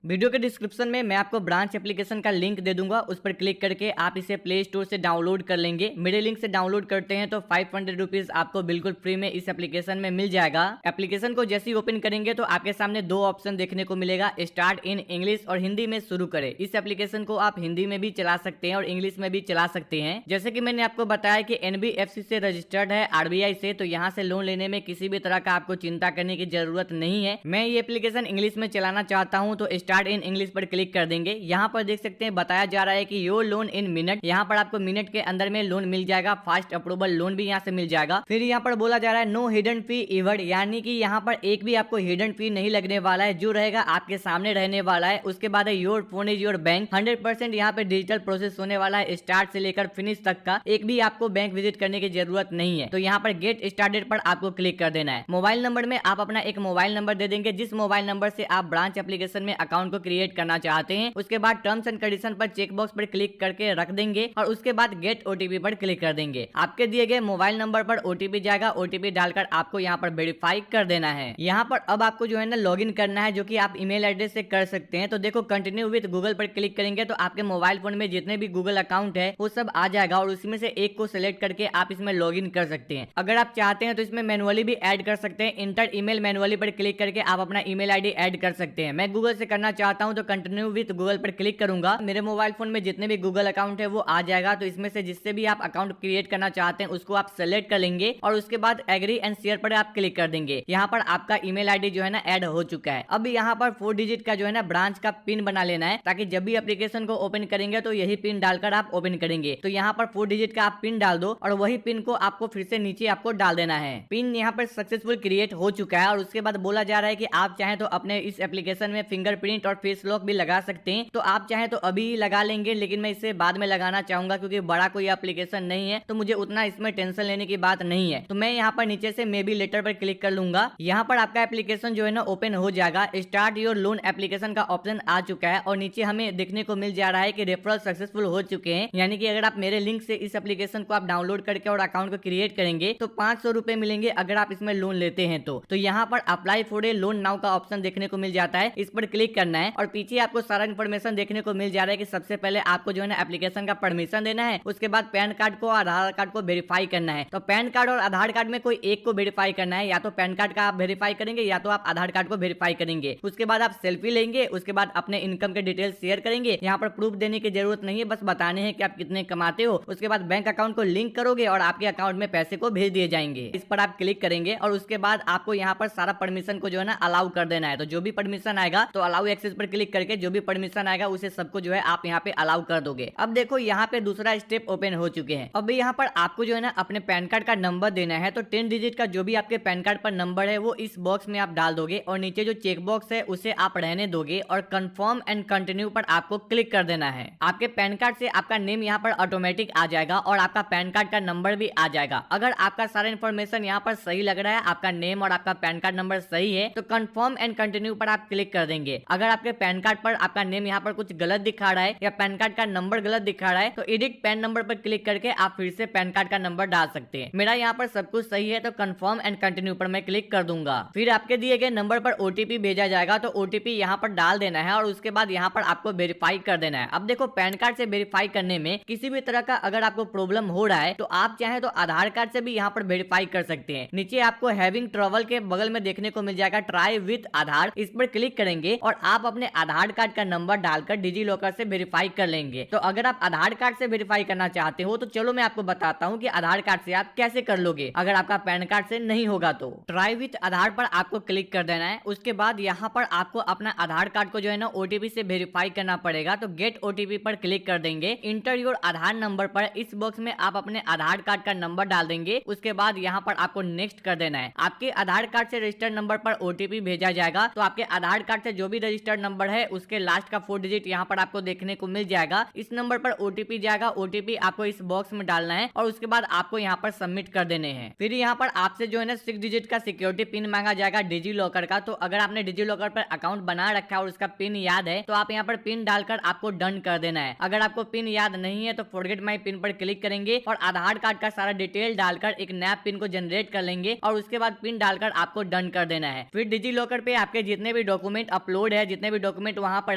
Video के description में मैं आपको ब्रांच एप्लीकेशन का लिंक दे दूंगा, उस पर क्लिक करके आप इसे प्ले स्टोर से डाउनलोड कर लेंगे। मेरे लिंक से डाउनलोड करते हैं तो 500 रुपीज आपको बिल्कुल फ्री में इस एप्लीकेशन में मिल जाएगा। एप्लीकेशन को जैसे ही ओपन करेंगे तो आपके सामने दो ऑप्शन देखने को मिलेगा, स्टार्ट इन इंग्लिश और हिंदी में शुरू करें। इस एप्लीकेशन को आप हिंदी में भी चला सकते हैं और इंग्लिश में भी चला सकते हैं। जैसे कि मैंने आपको बताया कि NBFC से रजिस्टर्ड है, RBI से, तो यहाँ से लोन लेने में किसी भी तरह का आपको चिंता करने की जरूरत नहीं है। मैं ये एप्लीकेशन इंग्लिश में चलाना चाहता हूँ तो स्टार्ट इन इंग्लिश पर क्लिक कर देंगे। यहाँ पर देख सकते हैं बताया जा रहा है कि योर लोन इन मिनट। यहाँ पर आपको मिनट के अंदर में लोन मिल जाएगा, फास्ट अप्रूवल लोन भी यहाँ से मिल जाएगा। फिर यहाँ पर बोला जा रहा है नो हिडन फी इवर्ड, यानी कि यहाँ पर एक भी आपको हिडन फी नहीं लगने वाला है, जो रहेगा आपके सामने रहने वाला है। उसके बाद है your phone is your bank, 100% यहाँ पे डिजिटल प्रोसेस होने वाला है, स्टार्ट से लेकर फिनिश तक का। एक भी आपको बैंक विजिट करने की जरूरत नहीं है। तो यहाँ पर गेट स्टार्टेड पर आपको क्लिक कर देना है। मोबाइल नंबर में आप अपना एक मोबाइल नंबर दे देंगे, जिस मोबाइल नंबर से आप ब्रांच एप्लीकेशन में अकाउंट को क्रिएट करना चाहते हैं। उसके बाद टर्म्स एंड कंडीशन पर चेक बॉक्स पर क्लिक करके रख देंगे और उसके बाद गेट OTP पर क्लिक कर देंगे। आपके दिए गए मोबाइल नंबर पर OTP जाएगा, OTP डालकर आपको यहाँ पर वेरीफाई कर देना है। यहाँ पर अब आपको जो है ना लॉगिन करना है, जो कि आप ईमेल एड्रेस से कर सकते हैं। तो देखो कंटिन्यू विद गूगल पर क्लिक करेंगे तो आपके मोबाइल फोन में जितने भी गूगल अकाउंट है वो सब आ जाएगा और उसमें से एक को सिलेक्ट करके आप इसमें लॉगिन कर सकते हैं। अगर आप चाहते हैं तो इसमें मैनुअली भी ऐड कर सकते हैं। इंटर ईमेल मैनुअली पर क्लिक करके आप अपना ईमेल आईडी ऐड कर सकते हैं। मैं गूगल से करना चाहता हूं तो कंटिन्यू विद गूगल पर क्लिक करूंगा। मेरे मोबाइल फोन में जितने भी गूगल अकाउंट है वो आ जाएगा। तो इसमें से जिससे भी आप अकाउंट क्रिएट करना चाहते हैं उसको आप सेलेक्ट कर लेंगे और उसके बाद एग्री एंड शेयर पर आप क्लिक कर देंगे। यहाँ पर आपका ईमेल आईडी जो है ना ऐड हो चुका है। अब यहाँ पर 4 डिजिट का जो है ना ब्रांच का पिन बना लेना है, ताकि जब भी एप्लीकेशन को ओपन करेंगे तो यही पिन डालकर आप ओपन करेंगे। तो यहाँ पर 4 डिजिट का आप पिन डाल दो और वही पिन को आपको फिर से नीचे आपको डाल देना है। पिन यहाँ पर सक्सेसफुल क्रिएट हो चुका है और उसके बाद बोला जा रहा है कि आप चाहें तो अपने इस एप्लीकेशन में फिंगरप्रिंट और फेस लॉक भी लगा सकते हैं। तो आप चाहें तो अभी लगा लेंगे, लेकिन मैं इसे बाद में लगाना चाहूंगा क्योंकि बड़ा कोई एप्लीकेशन नहीं है, तो मुझे उतना इसमें टेंशन लेने की बात नहीं है। तो मैं यहाँ पर नीचे से मे बी लेटर पर क्लिक कर लूंगा। यहाँ पर आपका एप्लीकेशन जो है ना ओपन हो जाएगा। स्टार्ट योर लोन एप्लीकेशन का ऑप्शन आ चुका है और नीचे हमें देखने को मिल जा रहा है कि रेफरल सक्सेसफुल हो चुके हैं, यानी कि अगर आप मेरे लिंक से इस एप्लीकेशन को आप डाउनलोड करके और अकाउंट को क्रिएट करेंगे तो 500 रुपए मिलेंगे अगर आप इसमें लोन लेते हैं। तो यहाँ पर apply for a loan now का ऑप्शन देखने को मिल जाता है, इस पर क्लिक करना है और पीछे आपको सारा इन्फॉर्मेशन देखने को मिल जा रहा है कि सबसे पहले आपको जो है ना एप्लीकेशन का परमिशन देना है, उसके बाद पैन कार्ड को आधार कार्ड को वेरीफाई करना है। तो पैन कार्ड और आधार कार्ड में कोई एक को वेरीफाई करना है, या तो पैन कार्ड का आप वेरीफाई करेंगे या तो आप आधार कार्ड को वेरीफाई करेंगे। उसके बाद आप सेल्फी लेंगे, उसके बाद अपने इनकम के डिटेल्स शेयर करेंगे। यहाँ पर प्रूफ देने की जरूरत नहीं है, बस बताने हैं कि आप कितने कमाते हो। उसके बाद बैंक अकाउंट को लिंक करोगे और आपके अकाउंट में पैसे को भेज दिए जाएंगे। इस पर आप क्लिक करेंगे और उसके बाद आपको यहाँ पर सारा परमिशन को जो है ना अलाउ कर देना है। तो जो भी परमिशन आएगा तो अलाउ एक्सेस पर क्लिक करके जो भी परमिशन आएगा उसे सबको जो है आप यहाँ पे अलाउ कर दोगे। अब देखो यहाँ पे दूसरा स्टेप ओपन हो चुके हैं। अब यहाँ पर आपको जो है ना अपने पैन कार्ड का नंबर देना है। तो 10 डिजिट का जो भी आपके पैन कार्ड पर नंबर है वो इस बॉक्स में आप डाल दोगे और नीचे जो चेक बॉक्स है उसे आप रहने दोगे और कंफर्म एंड कंटिन्यू पर आपको क्लिक कर देना है। आपके पैन कार्ड से आपका नेम यहाँ पर ऑटोमेटिक आ जाएगा और आपका पैन कार्ड का नंबर भी आ जाएगा। अगर आपका सारा इन्फॉर्मेशन यहाँ पर सही लग रहा है, आपका नेम और आपका पैन कार्ड नंबर सही है, तो कंफर्म एंड कंटिन्यू पर आप क्लिक कर देंगे। अगर आपके पैन कार्ड पर आपका नेम यहाँ पर कुछ गलत दिखा रहा है या पैन कार्ड का नंबर गलत दिखा रहा है तो एडिट पैन नंबर पर क्लिक करके आप फिर से पैन कार्ड का नंबर डाल सकते हैं। मेरा यहाँ पर सब कुछ सही है तो कंफर्म एंड कंटिन्यू पर मैं क्लिक कर दूंगा। फिर आपके दिए गए नंबर पर OTP भेजा जाएगा, तो OTP यहाँ पर डाल देना है और उसके बाद यहाँ पर आपको वेरीफाई कर देना है। अब देखो पैन कार्ड से वेरीफाई करने में किसी भी तरह का अगर आपको प्रॉब्लम हो रहा है तो आप चाहे तो आधार कार्ड से भी यहाँ पर वेरीफाई कर सकते हैं। नीचे आपको हैविंग ट्रबल के बगल में देखने को मिल जाएगा ट्राई विथ आधार, इस पर क्लिक करेंगे और आप अपने आधार कार्ड का नंबर डालकर डिजी लॉकर से वेरीफाई कर लेंगे। तो अगर आप आधार कार्ड से वेरीफाई करना चाहते हो तो चलो मैं आपको बताता हूँ कि आधार कार्ड से आप कैसे कर लोगे अगर आपका पैन कार्ड से नहीं होगा। तो ट्राई विथ आधार पर आपको क्लिक कर देना है। उसके बाद यहाँ पर आपको अपना आधार कार्ड को जो है ना OTP से वेरीफाई करना पड़ेगा। तो गेट OTP पर क्लिक कर देंगे। इंटर योर आधार नंबर पर इस बॉक्स में आप अपने आधार कार्ड का नंबर डाल देंगे। उसके बाद यहाँ पर आपको नेक्स्ट कर देना है। आपके आधार कार्ड से रजिस्टर्ड नंबर पर OTP भेजा जाएगा। तो आपके आधार कार्ड से जो भी रजिस्टर्ड नंबर है उसके लास्ट का 4 डिजिट यहाँ पर आपको देखने को मिल जाएगा। इस नंबर पर OTP जाएगा। OTP आपको इस बॉक्स में डालना है और उसके बाद आपको यहाँ पर सबमिट कर देने हैं। फिर यहाँ पर आपसे जो है ना 6 डिजिट का सिक्योरिटी पिन मांगा जाएगा डिजी लॉकर का। तो अगर आपने डिजी लॉकर पर अकाउंट बना रखा है और उसका पिन याद है तो आप यहाँ पर पिन डालकर आपको डन कर देना है। अगर आपको पिन याद नहीं है तो फॉरगेट माई पिन पर क्लिक करेंगे और आधार कार्ड का सारा डिटेल डालकर एक नया पिन को जनरेट कर लेंगे और उसके बाद पिन डालकर आपको डन कर देना है। फिर डिजी लॉकर पे आपके जितने भी डॉक्यूमेंट अपलोड है, जितने भी डॉक्यूमेंट वहाँ पर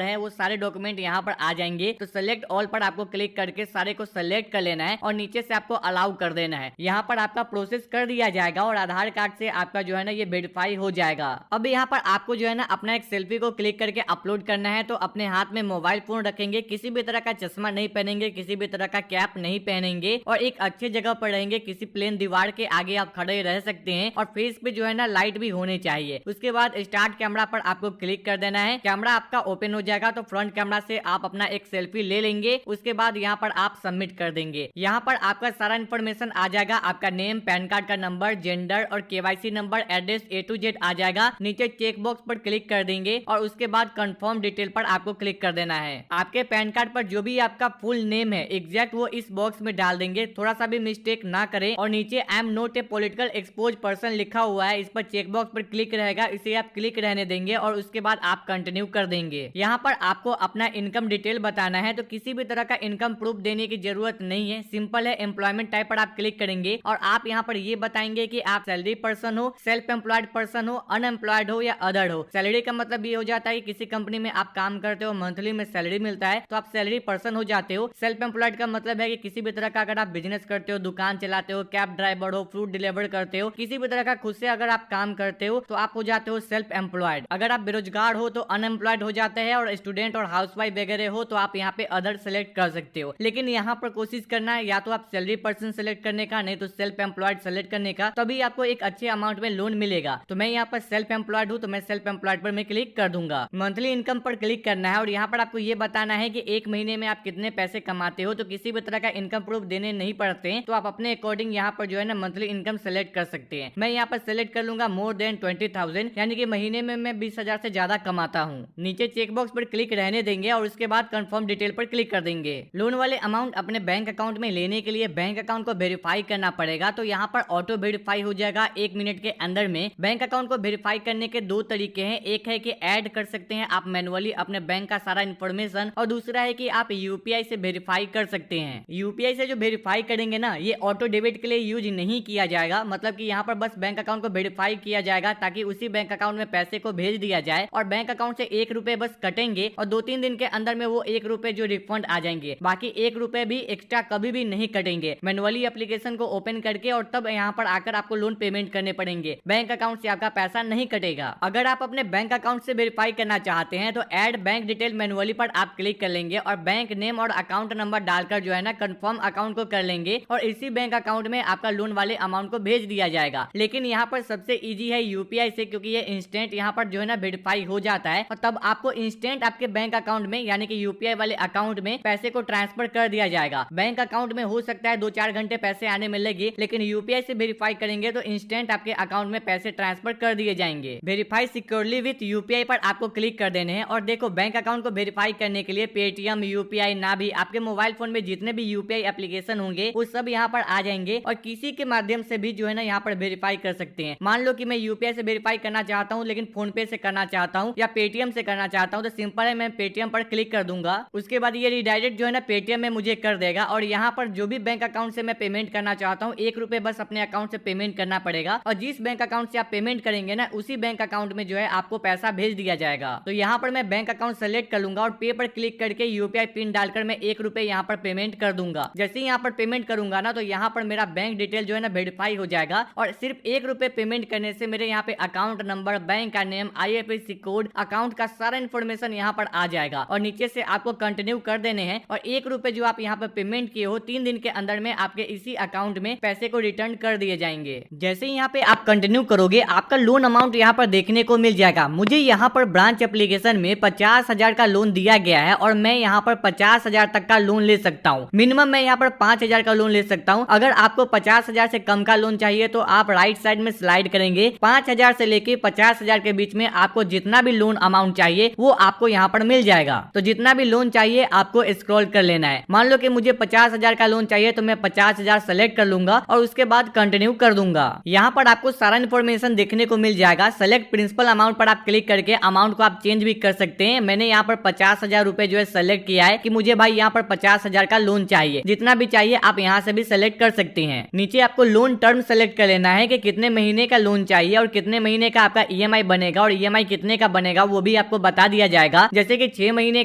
है वो सारे डॉक्यूमेंट यहाँ पर आ जाएंगे। तो सेलेक्ट ऑल पर आपको क्लिक करके सारे को सेलेक्ट कर लेना है और नीचे से आपको अलाउ कर देना है। यहाँ पर आपका प्रोसेस कर दिया जाएगा और आधार कार्ड से आपका जो है ना ये वेरीफाई हो जाएगा। अब यहाँ पर आपको जो है ना अपना एक सेल्फी को क्लिक करके अपलोड करना है। तो अपने हाथ में मोबाइल फोन रखेंगे, किसी भी तरह का चश्मा नहीं पहनेंगे, किसी भी तरह का कैप नहीं पहनेंगे और एक अच्छे जगह पर रहेंगे। किसी प्लेन दीवार के आगे आप खड़े रह सकते हैं और फेस पे जो है ना लाइट भी होनी चाहिए। उसके बाद स्टार्ट कैमरा पर आपको क्लिक कर देना है। कैमरा आपका ओपन हो जाएगा तो फ्रंट कैमरा से आप अपना एक सेल्फी ले लेंगे। उसके बाद यहाँ पर आप सबमिट कर देंगे। यहाँ पर आपका सारा इन्फॉर्मेशन आ जाएगा, आपका नेम, पैन कार्ड का नंबर, जेंडर और KYC number, address A to Z आ जाएगा। नीचे चेक बॉक्स पर क्लिक कर देंगे और उसके बाद कंफर्म डिटेल पर आपको क्लिक कर देना है। आपके पैन कार्ड पर जो भी आपका फुल नेम है एग्जैक्ट वो इस बॉक्स में डाल देंगे, थोड़ा सा भी मिस्टेक ना करें। और नीचे I am not a political expose person लिखा हुआ है, इस पर चेक बॉक्स पर क्लिक रहेगा, इसे आप क्लिक रहने देंगे और उसके बाद आप कंटिन्यू कर देंगे। यहाँ पर आपको अपना इनकम डिटेल बताना है। तो किसी भी तरह का इनकम प्रूफ देने की जरूरत नहीं है, सिंपल है। एम्प्लॉयमेंट टाइप पर आप क्लिक करेंगे और आप यहाँ पर ये बताएंगे कि आप सैलरी पर्सन हो, सेल्फ एम्प्लॉयड पर्सन हो, अनएम्प्लॉयड हो या अदर हो। सैलरी का मतलब ये हो जाता है कि किसी कंपनी में आप काम करते हो, मंथली में सैलरी मिलता है तो आप सैलरी पर्सन हो जाते हो। सेल्फ एम्प्लॉयड का मतलब है कि किसी भी तरह का अगर आप बिजनेस करते हो, दुकान चलाते हो, कैब ड्राइवर हो, फ्रूट डिलीवर करते हो, किसी भी तरह का खुद से अगर आप काम करते हो तो आप हो जाते हो सेल्फ एम्प्लॉयड। अगर आप बेरोजगार हो तो अनएम्प्लॉयड हो जाते हैं और स्टूडेंट और हाउसवाइफ वगैरह हो तो आप यहाँ पे अदर सेलेक्ट कर सकते हो। लेकिन यहाँ पर कोशिश करना है या तो आप सैलरी पर्सन सेलेक्ट करने का, नहीं तो सेल्फ एम्प्लॉयड सेलेक्ट करने का, तभी आपको एक अच्छे अमाउंट में लोन मिलेगा। तो मैं यहाँ पर सेल्फ एम्प्लॉयड हूँ तो मैं सेल्फ एम्प्लॉयड पर मैं क्लिक कर दूंगा। मंथली इनकम पर क्लिक करना है और यहाँ पर आपको ये बताना है कि एक महीने में आप कितने पैसे कमाते हो। तो किसी भी तरह का इनकम प्रूफ देने नहीं पड़ते हैं, तो आप अपने अकॉर्डिंग यहाँ पर जो है ना मंथली इनकम सेलेक्ट कर सकते हैं। मैं यहाँ पर सेलेक्ट कर लूंगा मोर देन 20,000, यानी कि महीने में मैं 20,000 से ज्यादा कमाता हूँ। नीचे चेक बॉक्स पर क्लिक रहने देंगे और उसके बाद कंफर्म डिटेल पर क्लिक कर देंगे। लोन वाले अमाउंट अपने बैंक अकाउंट में लेने के लिए बैंक अकाउंट को वेरीफाई करना पड़ेगा। तो यहाँ पर ऑटो वेरीफाई हो जाएगा 1 मिनट के अंदर में। बैंक अकाउंट को वेरीफाई करने के दो तरीके हैं, एक है कि ऐड कर सकते हैं आप मैनुअली अपने बैंक का सारा इन्फॉर्मेशन और दूसरा है कि आप यूपीआई से वेरीफाई कर सकते हैं। यूपीआई से जो वेरीफाई करेंगे ना ये ऑटो डेबिट के लिए यूज नहीं किया जाएगा, मतलब कि यहाँ पर बस बैंक अकाउंट को वेरीफाई किया जाएगा ताकि उसी बैंक अकाउंट में पैसे को भेज दिया जाए और बैंक अकाउंट से 1 रुपए बस कटेंगे और 2-3 दिन के अंदर में वो 1 रुपए जो रिफंड आ जाएंगे, बाकी 1 रुपए भी एक्स्ट्रा कभी भी नहीं कटेंगे। मैनुअली एप्लीकेशन को ओपन करके और तब यहाँ पर आकर आपको लोन पेमेंट करने पड़ेंगे, बैंक अकाउंट से आपका पैसा नहीं कटेगा। अगर आप अपने बैंक अकाउंट से वेरीफाई करना चाहते हैं तो ऐड बैंक डिटेल मैनुअली पर आप क्लिक कर लेंगे और बैंक नेम और अकाउंट नंबर डालकर जो है ना कंफर्म अकाउंट को कर लेंगे और इसी बैंक अकाउंट में आपका लोन वाले अमाउंट को भेज दिया जाएगा। लेकिन यहाँ पर सबसे इजी है यूपीआई से, क्योंकि ये इंस्टेंट यहाँ पर जो है ना वेरीफाई हो जाता है और तब आपको इंस्टेंट आपके बैंक अकाउंट में यानी कि यूपीआई वाले अकाउंट में पैसे को ट्रांसफर कर दिया जाएगा। बैंक अकाउंट में हो सकता है 2-4 घंटे पैसे आने में लगे, लेकिन यूपीआई से वेरीफाई करेंगे तो इंस्टेंट आपके अकाउंट में पैसे ट्रांसफर कर दिए जाएंगे। वेरीफाई सिक्योरली विथ यूपीआई पर आपको क्लिक कर देने हैं और देखो बैंक अकाउंट को वेरीफाई करने के लिए पेटीएम, यूपीआई, ना भी आपके मोबाइल फोन में जितने भी यूपीआई एप्लीकेशन होंगे वो सब यहाँ पर आ जाएंगे और किसी के माध्यम से भी जो है ना यहाँ पर वेरीफाई कर सकते हैं। मान लो कि मैं यूपीआई से वेरीफाई करना चाहता हूँ लेकिन फोन पे से करना चाहता हूँ या पेटीएम से करना चाहता हूँ, तो सिंपल है मैं पेटीएम पर क्लिक कर दूंगा। उसके बाद ये रिडायरेक्ट जो है ना पेटीएम में मुझे कर देगा और यहाँ पर जो भी बैंक अकाउंट से मैं पेमेंट करना चाहता हूँ 1 रुपए बस अपने अकाउंट से पेमेंट करना पड़ेगा और जिस बैंक अकाउंट से आप पेमेंट करेंगे ना उसी बैंक अकाउंट में जो है आपको पैसा भेज दिया जाएगा। तो यहाँ पर मैं बैंक अकाउंट सेलेक्ट कर लूंगा और पे पर क्लिक करके यूपीआई पिन डालकर मैं 1 रुपए यहाँ पर पेमेंट कर दूंगा। जैसे ही यहाँ पर पेमेंट करूंगा ना तो यहाँ पर मेरा बैंक डिटेल जो है ना वेरीफाई हो जाएगा और सिर्फ 1 रुपए पेमेंट करने से मेरे यहाँ पे अकाउंट नंबर, बैंक का नेम, IFSC कोड, अकाउंट का सारा इन्फॉर्मेशन यहाँ पर आ जाएगा और नीचे से आपको कंटिन्यू कर देने हैं और 1 रुपए जो आप यहाँ पर पेमेंट किए हो 3 दिन के अंदर में आपके इसी अकाउंट में पैसे को रिटर्न कर दिए जाएंगे। जैसे ही यहाँ पे आप कंटिन्यू करोगे आपका लोन अमाउंट यहाँ पर देखने को मिल जाएगा। मुझे यहाँ पर ब्रांच एप्लीकेशन में 50,000 का लोन दिया गया है और मैं यहाँ पर 50,000 तक का लोन ले सकता हूँ। मिनिमम मैं यहाँ पर 5,000 का लोन ले सकता हूँ। अगर आपको 50,000 से कम का लोन चाहिए तो आप राइट साइड में स्लाइड करेंगे, 5,000 से लेके 50,000 के बीच में आपको जितना भी लोन अमाउंट चाहिए वो आपको यहाँ पर मिल जाएगा। तो जितना भी लोन चाहिए आपको स्क्रॉल कर लेना है। मान लो कि मुझे 50,000 का लोन चाहिए तो मैं 50,000 सेलेक्ट कर लूंगा और उसके बाद कंटिन्यू कर दूंगा। यहाँ पर आपको सारा इन्फॉर्मेशन देखने को मिल जाएगा। सेलेक्ट प्रिंसिपल अमाउंट पर आप क्लिक करके अमाउंट को आप चेंज भी कर सकते हैं। मैंने यहाँ पर 50,000 रुपए जो है सेलेक्ट किया है कि मुझे भाई यहाँ पर 50,000 का लोन चाहिए। जितना भी चाहिए आप यहाँ से भी सेलेक्ट कर सकते हैं। नीचे आपको लोन टर्म सेलेक्ट कर लेना है कि कितने महीने का लोन चाहिए और कितने महीने का आपका ईएमआई बनेगा और ईएमआई कितने का बनेगा वो भी आपको बता दिया जाएगा। जैसे कि 6 महीने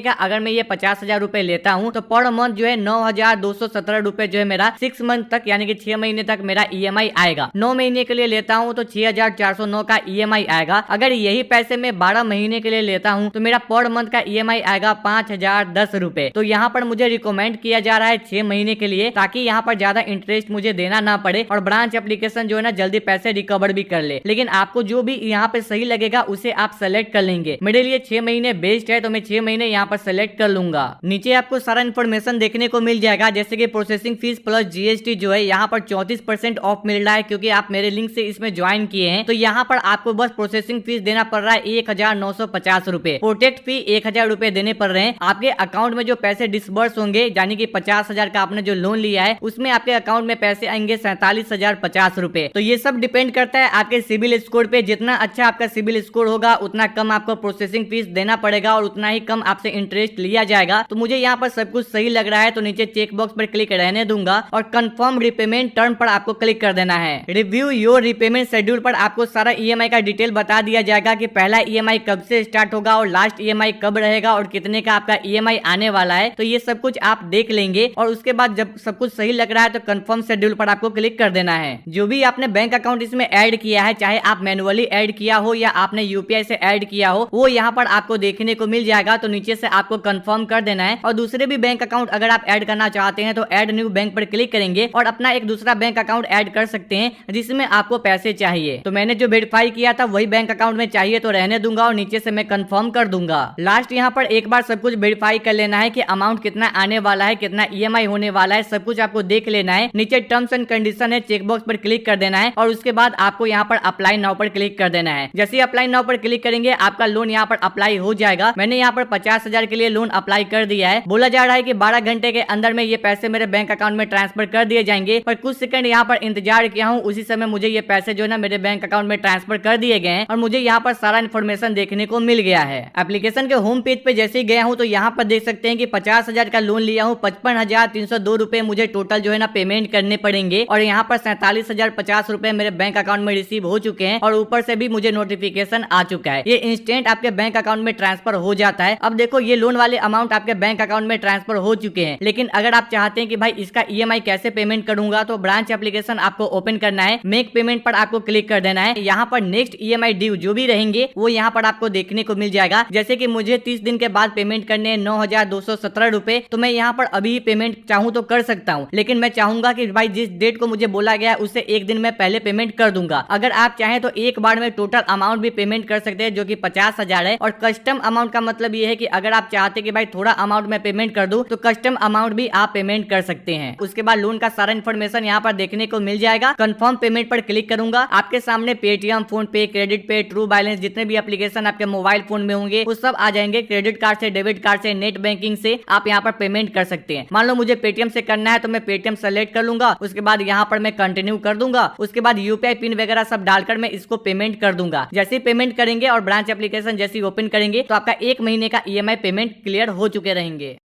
का अगर मैं ये 50,000 रुपए लेता हूँ तो पर मंथ जो है 9,217 रुपए जो है मेरा 6 मंथ तक यानी कि 6 महीने तक मेरा EMI आएगा। 9 महीने के लिए लेता हूँ तो 6,409 का EMI आएगा। अगर यही पैसे मैं 12 महीने के लिए लेता हूँ तो मेरा पर मंथ का EMI आएगा 5,010 रुपए। तो यहाँ पर मुझे रिकमेंड किया जा रहा है 6 महीने के लिए, ताकि यहाँ पर ज्यादा इंटरेस्ट मुझे देना ना पड़े और ब्रांच एप्लीकेशन जो है ना जल्दी पैसे रिकवर भी कर ले। लेकिन आपको जो भी यहाँ पे सही लगेगा उसे आप सेलेक्ट कर लेंगे। मेरे लिए 6 महीने बेस्ट है तो मैं 6 महीने यहाँ पर सेलेक्ट कर लूंगा। नीचे आपको सारा इन्फॉर्मेशन देखने को मिल जाएगा, जैसे कि प्रोसेसिंग फीस प्लस GST जो है यहाँ पर 34% ऑफ मिल रहा है, क्योंकि आप मेरे लिंक से इसमें ज्वाइन किए हैं। तो यहाँ पर आपको बस प्रोसेसिंग फीस देना पड़ रहा है 1,950 रुपए। प्रोटेक्ट फी 1,000 रुपए देने पड़ रहे हैं। आपके अकाउंट में जो पैसे डिसबर्स होंगे यानी कि 50,000 का आपने जो लोन लिया है उसमें आपके अकाउंट में पैसे आएंगे 47,050 रुपए। तो ये सब डिपेंड करता है आपके सिविल स्कोर पे। जितना अच्छा आपका सिविल स्कोर होगा उतना कम आपको प्रोसेसिंग फीस देना पड़ेगा और उतना ही कम आपसे इंटरेस्ट लिया जाएगा। तो मुझे यहाँ पर सब कुछ सही लग रहा है तो नीचे चेक बॉक्स पर क्लिक रहने दूंगा और कंफर्म रिपेमेंट टर्म पर आपको क्लिक कर देना है। रिव्यू योर रिपेमेंट शेड्यूल पर आपको सारा EMI का डिटेल बता दिया जाएगा कि पहला EMI कब से स्टार्ट होगा और लास्ट EMI कब रहेगा और कितने का आपका EMI आने वाला है। तो ये सब कुछ आप देख लेंगे और उसके बाद जब सब कुछ सही लग रहा है तो कंफर्म शेड्यूल पर आपको क्लिक कर देना है। जो भी आपने बैंक अकाउंट इसमें ऐड किया है, चाहे आप मैनुअली ऐड किया हो या आपने UPI से ऐड किया हो, वो यहाँ पर आपको देखने को मिल जाएगा। तो नीचे से आपको कंफर्म कर देना है और दूसरे भी बैंक अकाउंट अगर आप ऐड करना चाहते हैं तो ऐड न्यू बैंक पर क्लिक करेंगे और अपना एक दूसरा बैंक अकाउंट ऐड कर सकते हैं जिसमें आपको पैसे चाहिए। तो मैंने जो वेरीफाई किया था वही बैंक अकाउंट में चाहिए तो रहने दूंगा और नीचे से मैं कंफर्म कर दूंगा। लास्ट यहाँ पर एक बार सब कुछ वेरीफाई कर लेना है कि अमाउंट कितना आने वाला है, कितना EMI होने वाला है, सब कुछ आपको देख लेना है। नीचे टर्म्स एंड कंडीशन है, चेक बॉक्स पर क्लिक कर देना है और उसके बाद आपको यहाँ पर अप्लाई नाउ पर क्लिक कर देना है। जैसे ही अप्लाई नाउ पर क्लिक करेंगे आपका लोन यहाँ पर अप्लाई हो जाएगा। मैंने यहाँ पर 50,000 के लिए लोन अप्लाई कर दिया है। बोला जा रहा है कि 12 घंटे के अंदर में ये पैसे मेरे बैंक अकाउंट में ट्रांसफर कर दिए जाएंगे, पर कुछ सेकंड यहाँ पर इंतजार किया हूँ, उसी समय मुझे ये पैसे जो है ना मेरे बैंक अकाउंट में ट्रांसफर कर दिए गए हैं और मुझे यहाँ पर सारा इन्फॉर्मेशन देखने को मिल गया है। एप्लीकेशन के होम पेज पे जैसे ही गया हूँ तो यहाँ पर देख सकते हैं कि 50,000 का लोन लिया हूँ, 55,302 रुपए मुझे टोटल जो है ना पेमेंट करने पड़ेंगे और यहाँ पर 47,050 रुपए मेरे बैंक अकाउंट में रिसीव हो चुके हैं और ऊपर से भी मुझे नोटिफिकेशन आ चुका है। ये इंस्टेंट आपके बैंक अकाउंट में ट्रांसफर हो जाता है। अब देखो ये लोन वाले अमाउंट आपके बैंक अकाउंट में ट्रांसफर हो चुके हैं, लेकिन अगर आप चाहते हैं कि भाई इसका EMI कैसे पेमेंट करूंगा तो ब्रांच एप्लीकेशन आपको ओपन करना है, मेक पेमेंट पर आपको क्लिक कर देना है। यहाँ पर नेक्स्ट EMI ड्यू जो भी रहेंगे वो यहाँ पर आपको देखने को मिल जाएगा। जैसे कि मुझे 30 दिन के बाद पेमेंट करने हैं 9,217 रुपए, तो मैं यहाँ पर अभी पेमेंट चाहूँ तो कर सकता हूँ, लेकिन मैं चाहूंगा कि भाई जिस डेट को मुझे बोला गया है उससे एक दिन में पहले पेमेंट कर दूंगा। अगर आप चाहें तो एक बार में टोटल अमाउंट भी पेमेंट कर सकते हैं जो कि 50,000 है। और कस्टम अमाउंट का मतलब ये है कि अगर आप चाहते कि भाई थोड़ा अमाउंट में पेमेंट कर दूं तो कस्टम अमाउंट भी आप पेमेंट कर सकते हैं। उसके बाद लोन का सारा इन्फॉर्मेशन यहाँ पर देखने को मिल जाएगा। कंफर्म पेमेंट पर क्लिक करूंगा, आपके सामने पेटीएम, फोन पे, क्रेडिट पे, ट्रू बैलेंस जितने भी एप्लीकेशन आपके मोबाइल फोन में होंगे वो सब आ जाएंगे। क्रेडिट कार्ड से, डेबिट कार्ड से, नेट बैंकिंग से आप यहाँ पर पेमेंट कर सकते हैं। मान लो मुझे पेटीएम से करना है तो मैं पेटीएम सेलेक्ट कर लूंगा, उसके बाद यहाँ पर मैं कंटिन्यू कर दूंगा, उसके बाद UPI पिन वगैरह सब डालकर मैं इसको पेमेंट कर दूंगा। जैसे ही पेमेंट करेंगे और ब्रांच एप्लीकेशन जैसे ओपन करेंगे तो आपका 1 महीने का EMI पेमेंट क्लियर हो चुके रहेंगे।